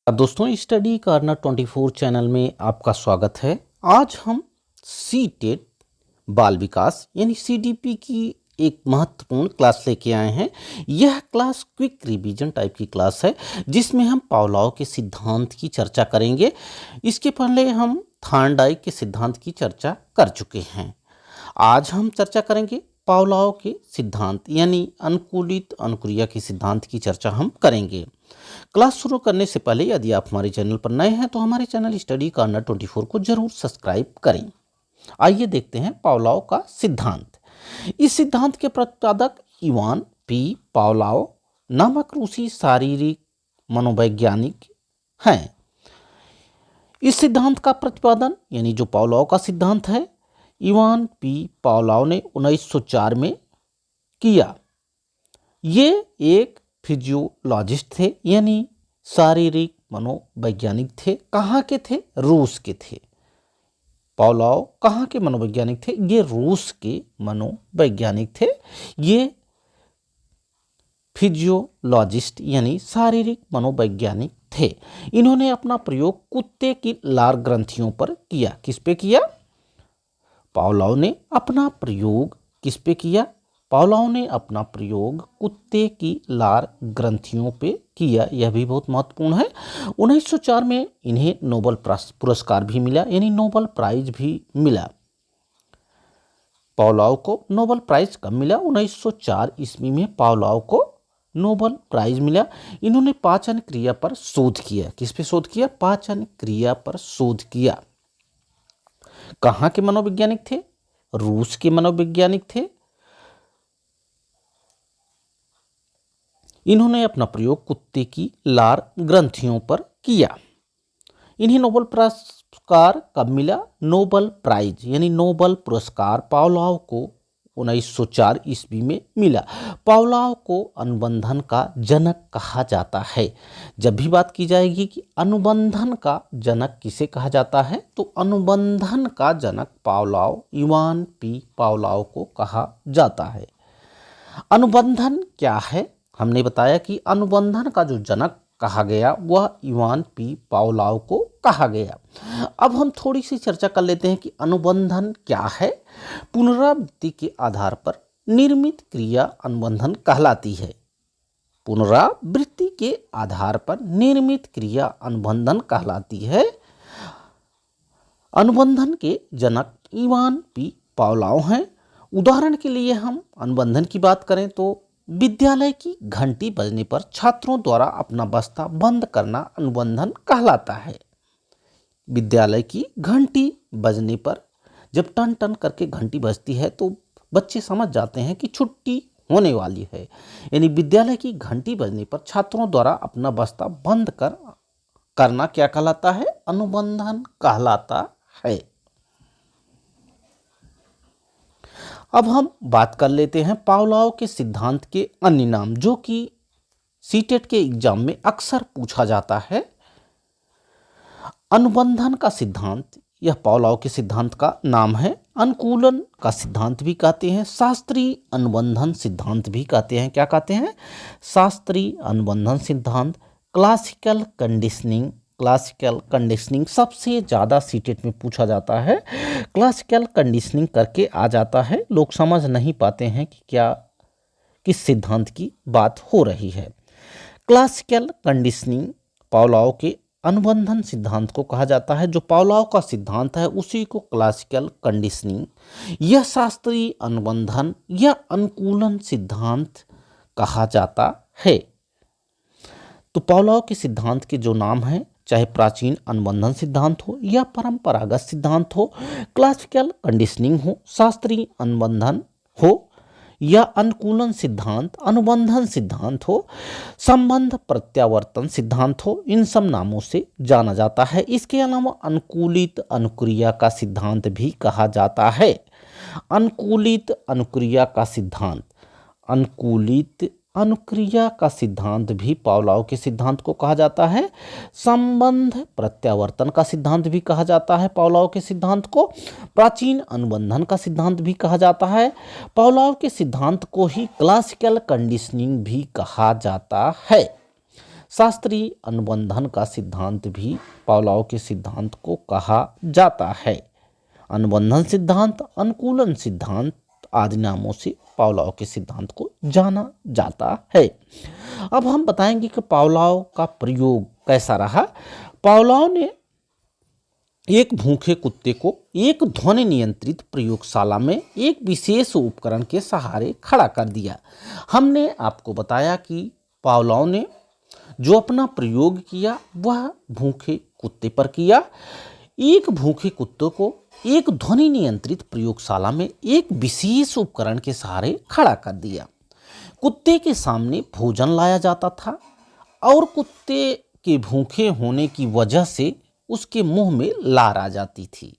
दोस्तों, study corner 24 channel में आपका स्वागत है। आज हम सी टेट बाल विकास यानी सीडीपी की एक महत्वपूर्ण क्लास लेके आए हैं। यह क्लास क्विक रिवीजन टाइप की क्लास है जिसमें हम पावलोव के सिद्धांत की चर्चा करेंगे। इसके पहले हम थॉर्नडाइक के सिद्धांत की चर्चा कर चुके हैं। आज हम चर्चा करेंगे पावलोव के सिद्धांत यानी अनुकूलित अनुक्रिया के सिद्धांत की चर्चा हम करेंगे। क्लास शुरू करने से पहले यदि आप हमारे चैनल पर नए हैं तो हमारे चैनल स्टडी कॉर्नर 24 को जरूर सब्सक्राइब करें। आइए देखते हैं पावलोव का सिद्धांत। इस सिद्धांत के प्रतिपादक इवान पी पावलोव नामक रूसी शारीरिक मनोवैज्ञानिक हैं। इस सिद्धांत का प्रतिपादन यानी जो पावलोव का सिद्धांत है, इवान पी पावलोव ने 1904 में किया। ये एक फिजियोलॉजिस्ट थे यानी शारीरिक मनोवैज्ञानिक थे। कहाँ के थे? रूस के थे। पावलोव कहाँ के मनोवैज्ञानिक थे? ये रूस के मनोवैज्ञानिक थे। ये फिजियोलॉजिस्ट यानी शारीरिक मनोवैज्ञानिक थे। इन्होंने अपना प्रयोग कुत्ते की लार ग्रंथियों पर किया। किस पे किया? पावलोव ने अपना प्रयोग किस पे किया? पावलोव ने अपना प्रयोग कुत्ते की लार ग्रंथियों पे किया। यह भी बहुत महत्वपूर्ण है। 1904 में इन्हें नोबेल पुरस्कार भी मिला यानी नोबेल प्राइज भी मिला। पावलोव को नोबेल प्राइज कब मिला? 1904 ईस्वी में पावलोव को नोबेल प्राइज मिला। इन्होंने पाचन क्रिया पर शोध किया। किस पे शोध किया? पाचन क्रिया पर शोध किया। कहाँ के मनोवैज्ञानिक थे? रूस के मनोवैज्ञानिक थे। इन्होंने अपना प्रयोग कुत्ते की लार ग्रंथियों पर किया। इन्हें नोबेल पुरस्कार कब मिला? नोबेल प्राइज यानी नोबेल पुरस्कार पावलोव को 1904 ईस्वी में मिला। पावलोव को अनुबंधन का जनक कहा जाता है। जब भी बात की जाएगी कि अनुबंधन का जनक किसे कहा जाता है, तो अनुबंधन का जनक पावलोव इवान पी पावलोव को कहा जाता है। अनुबंधन क्या है? हमने बताया कि अनुबंधन का जो जनक कहा गया वह इवान पी पावलोव को कहा गया। अब हम थोड़ी सी चर्चा कर लेते हैं कि अनुबंधन क्या है। पुनरावृत्ति के आधार पर निर्मित क्रिया अनुबंधन कहलाती है। पुनरावृत्ति के आधार पर निर्मित क्रिया अनुबंधन कहलाती है। अनुबंधन के जनक इवान पी पावलोव हैं। उदाहरण के लिए हम अनुबंधन की बात करें तो विद्यालय की घंटी बजने पर छात्रों द्वारा अपना बस्ता बंद करना अनुबंधन कहलाता है। विद्यालय की घंटी बजने पर जब टन टन करके घंटी बजती है तो बच्चे समझ जाते हैं कि छुट्टी होने वाली है। यानी विद्यालय की घंटी बजने पर छात्रों द्वारा अपना बस्ता बंद करना क्या कहलाता है? अनुबंधन कहलाता है। अब हम बात कर लेते हैं पावलोव के सिद्धांत के अन्य नाम, जो कि सीटेट के एग्जाम में अक्सर पूछा जाता है। अनुबंधन का सिद्धांत, यह पावलोव के सिद्धांत का नाम है। अनुकूलन का सिद्धांत भी कहते हैं। शास्त्रीय अनुबंधन सिद्धांत भी कहते हैं। क्या कहते हैं? शास्त्रीय अनुबंधन सिद्धांत। क्लासिकल कंडीशनिंग सबसे ज़्यादा सीटेट में पूछा जाता है। क्लासिकल कंडीशनिंग करके आ जाता है। लोग समझ नहीं पाते हैं कि क्या किस सिद्धांत की बात हो रही है। क्लासिकल कंडीशनिंग पावलोव के अनुबंधन सिद्धांत को कहा जाता है। जो पावलोव का सिद्धांत है उसी को क्लासिकल कंडीशनिंग या शास्त्रीय अनुबंधन या अनुकूलन सिद्धांत कहा जाता है। तो पावलोव के सिद्धांत के जो नाम हैं, चाहे प्राचीन अनुबंधन सिद्धांत हो या परंपरागत सिद्धांत हो, क्लासिकल कंडीशनिंग हो, शास्त्रीय अनुबंधन हो या अनुकूलन सिद्धांत, अनुबंधन सिद्धांत हो, संबंध प्रत्यावर्तन सिद्धांत हो, इन सब नामों से जाना जाता है। इसके अलावा अनुकूलित अनुक्रिया का सिद्धांत भी कहा जाता है। अनुकूलित अनुक्रिया का सिद्धांत, अनुकूलित अनुक्रिया का सिद्धांत भी पावलोव के सिद्धांत को कहा जाता है। संबंध प्रत्यावर्तन का सिद्धांत भी कहा जाता है पावलोव के सिद्धांत को। प्राचीन अनुबंधन का सिद्धांत भी कहा जाता है। पावलोव के सिद्धांत को ही क्लासिकल कंडीशनिंग भी कहा जाता है। शास्त्रीय अनुबंधन का सिद्धांत भी पावलोव के सिद्धांत को कहा जाता है। अनुबंधन सिद्धांत, अनुकूलन सिद्धांत आदि नामों से पावलोव के सिद्धांत को जाना जाता है। अब हम बताएंगे कि पावलोव का प्रयोग कैसा रहा। पावलोव ने एक भूखे कुत्ते को एक ध्वनि नियंत्रित प्रयोगशाला में एक विशेष उपकरण के सहारे खड़ा कर दिया। हमने आपको बताया कि पावलोव ने जो अपना प्रयोग किया वह भूखे कुत्ते पर किया। एक भूखे कुत्ते को एक ध्वनि नियंत्रित प्रयोगशाला में एक विशेष उपकरण के सहारे खड़ा कर दिया। कुत्ते के सामने भोजन लाया जाता था और कुत्ते के भूखे होने की वजह से उसके मुंह में लार आ जाती थी।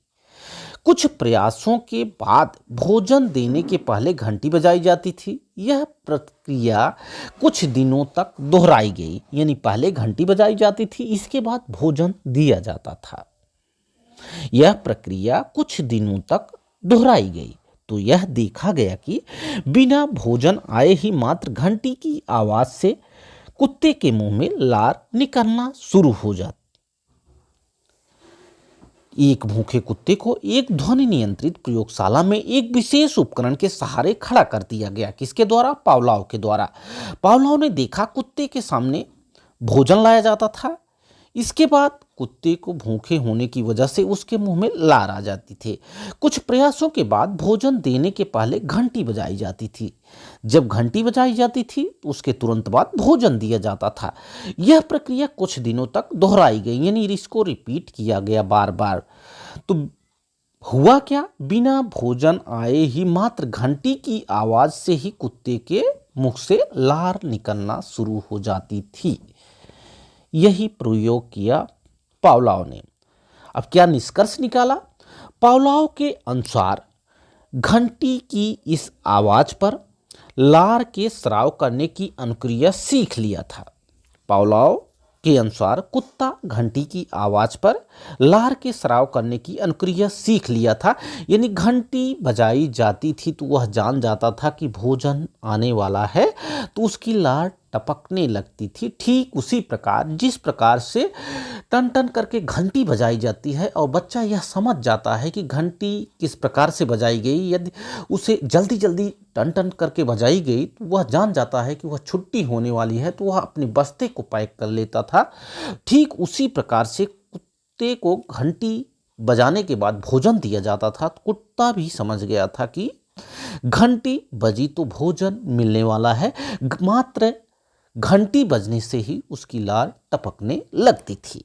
कुछ प्रयासों के बाद भोजन देने के पहले घंटी बजाई जाती थी। यह प्रक्रिया कुछ दिनों तक दोहराई गई, यानी पहले घंटी बजाई जाती थी, इसके बाद भोजन दिया जाता था। यह प्रक्रिया कुछ दिनों तक दोहराई गई तो यह देखा गया कि बिना भोजन आए ही मात्र घंटी की आवाज से कुत्ते के मुंह में लार निकलना शुरू हो जाती। एक भूखे कुत्ते को एक ध्वनि नियंत्रित प्रयोगशाला में एक विशेष उपकरण के सहारे खड़ा कर दिया गया। किसके द्वारा? पावलोव के द्वारा। पावलोव ने देखा कुत्ते के सामने भोजन लाया जाता था, इसके बाद कुत्ते को भूखे होने की वजह से उसके मुंह में लार आ जाती थी। कुछ प्रयासों के बाद भोजन देने के पहले घंटी बजाई जाती थी। जब घंटी बजाई जाती थी तो उसके तुरंत बाद भोजन दिया जाता था। यह प्रक्रिया कुछ दिनों तक दोहराई गई, यानी इसको रिपीट किया गया बार बार। तो हुआ क्या? बिना भोजन आए ही मात्र घंटी की आवाज से ही कुत्ते के मुख से लार निकलना शुरू हो जाती थी। यही प्रयोग किया पावलोव ने। अब क्या निष्कर्ष निकाला? पावलोव के अनुसार घंटी की इस आवाज पर लार के स्राव करने की अनुक्रिया सीख लिया था। पावलोव के अनुसार कुत्ता घंटी की आवाज पर लार के स्राव करने की अनुक्रिया सीख लिया था, यानी घंटी बजाई जाती थी तो वह जान जाता था कि भोजन आने वाला है, तो उसकी लार टपकने लगती थी। ठीक उसी प्रकार जिस प्रकार से टन टन करके घंटी बजाई जाती है और बच्चा यह समझ जाता है कि घंटी किस प्रकार से बजाई गई, यदि उसे जल्दी जल्दी टन टन करके बजाई गई तो वह जान जाता है कि वह छुट्टी होने वाली है, तो वह अपने बस्ते को पैक कर लेता था। ठीक उसी प्रकार से कुत्ते को घंटी बजाने के बाद भोजन दिया जाता था। तो कुत्ता भी समझ गया था कि घंटी बजी तो भोजन मिलने वाला है, मात्र घंटी बजने से ही उसकी लार टपकने लगती थी।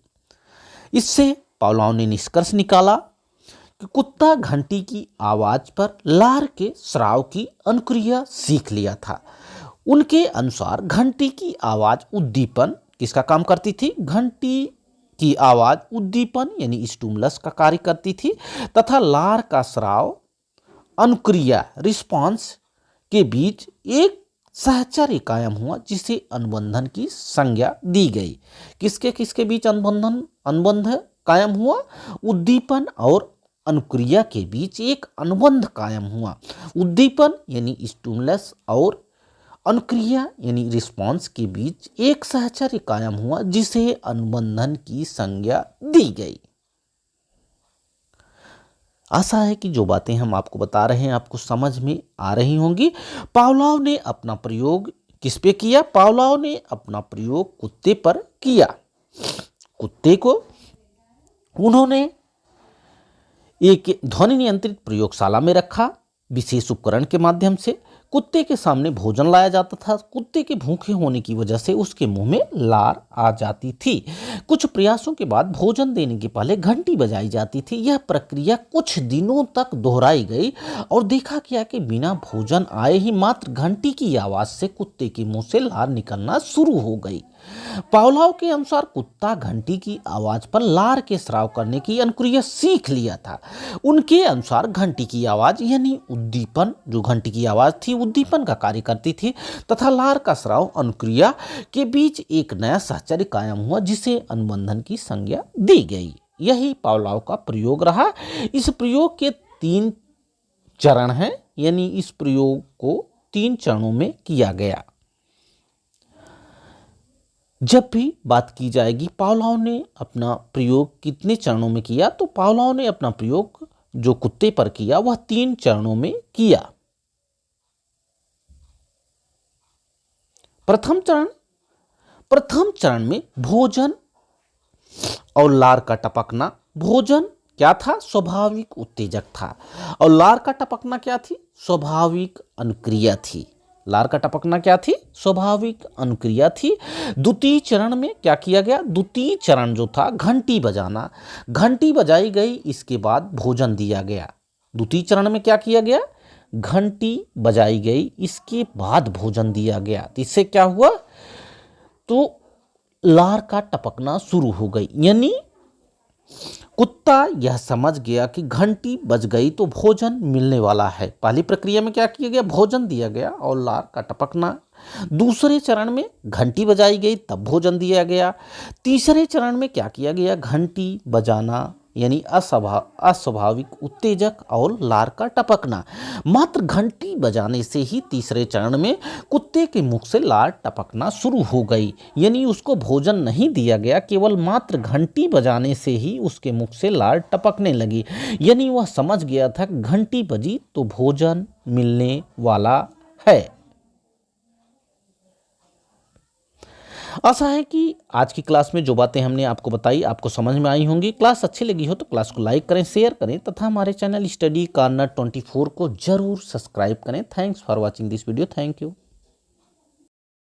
इससे पावलोव ने निष्कर्ष निकाला कि कुत्ता घंटी की आवाज पर लार के स्राव की अनुक्रिया सीख लिया था। उनके अनुसार घंटी की आवाज उद्दीपन किसका काम करती थी? घंटी की आवाज उद्दीपन यानी स्टिमुलस का कार्य करती थी, तथा लार का स्राव अनुक्रिया रिस्पॉन्स के बीच एक सहचर्य कायम हुआ, जिसे अनुबंधन की संज्ञा दी गई। किसके किसके बीच अनुबंध कायम हुआ? उद्दीपन और अनुक्रिया के बीच एक अनुबंध कायम हुआ। उद्दीपन यानी स्टिमुलस और अनुक्रिया यानी रिस्पॉन्स के बीच एक सहचर्य कायम हुआ, जिसे अनुबंधन की संज्ञा दी गई। आशा है कि जो बातें हम आपको बता रहे हैं आपको समझ में आ रही होंगी। पावलोव ने अपना प्रयोग किस पे किया? पावलोव ने अपना प्रयोग कुत्ते पर किया। कुत्ते को उन्होंने एक ध्वनि नियंत्रित प्रयोगशाला में रखा। विशेष उपकरण के माध्यम से कुत्ते के सामने भोजन लाया जाता था। कुत्ते के भूखे होने की वजह से उसके मुंह में लार आ जाती थी। कुछ प्रयासों के बाद भोजन देने के पहले घंटी बजाई जाती थी। यह प्रक्रिया कुछ दिनों तक दोहराई गई और देखा गया कि बिना भोजन आए ही मात्र घंटी की आवाज से कुत्ते के मुंह से लार निकलना शुरू हो गई। पावलोव के अनुसार कुत्ता घंटी की आवाज पर लार के स्राव करने की अनुक्रिया सीख लिया था। उनके अनुसार घंटी की आवाज यानी उद्दीपन, जो घंटी की आवाज थी उद्दीपन का कार्य करती थी, तथा लार का स्राव अनुक्रिया के बीच एक नया सहचर्य कायम हुआ, जिसे अनुबंधन की संज्ञा दी गई। यही पावलोव का प्रयोग रहा। इस प्रयोग के 3 चरण हैं, यानी इस प्रयोग को 3 चरणों में किया गया। जब भी बात की जाएगी पावलोव ने अपना प्रयोग कितने चरणों में किया, तो पावलोव ने अपना प्रयोग जो कुत्ते पर किया वह 3 चरणों में किया। प्रथम चरण में भोजन और लार का टपकना। भोजन क्या था? स्वाभाविक उत्तेजक था। और लार का टपकना क्या थी? स्वाभाविक अनुक्रिया थी। लार का टपकना क्या थी? स्वाभाविक अनुक्रिया थी। द्वितीय चरण में क्या किया गया? द्वितीय चरण जो था घंटी बजाना, घंटी बजाई गई, इसके बाद भोजन दिया गया। द्वितीय चरण में क्या किया गया? घंटी बजाई गई, इसके बाद भोजन दिया गया। तो इससे क्या हुआ? तो लार का टपकना शुरू हो गई, यानी कुत्ता यह समझ गया कि घंटी बज गई तो भोजन मिलने वाला है। पहली प्रक्रिया में क्या किया गया? भोजन दिया गया और लार का टपकना। दूसरे चरण में घंटी बजाई गई तब भोजन दिया गया। तीसरे चरण में क्या किया गया? घंटी बजाना यानी अस्वाभाविक उत्तेजक और लार का टपकना। मात्र घंटी बजाने से ही तीसरे चरण में कुत्ते के मुख से लार टपकना शुरू हो गई, यानी उसको भोजन नहीं दिया गया, केवल मात्र घंटी बजाने से ही उसके मुख से लार टपकने लगी, यानी वह समझ गया था कि घंटी बजी तो भोजन मिलने वाला है। आशा है कि आज की क्लास में जो बातें हमने आपको बताई आपको समझ में आई होंगी। क्लास अच्छी लगी हो तो क्लास को लाइक करें, शेयर करें तथा हमारे चैनल स्टडी कॉर्नर 24 को जरूर सब्सक्राइब करें। Thanks for watching this video. Thank you.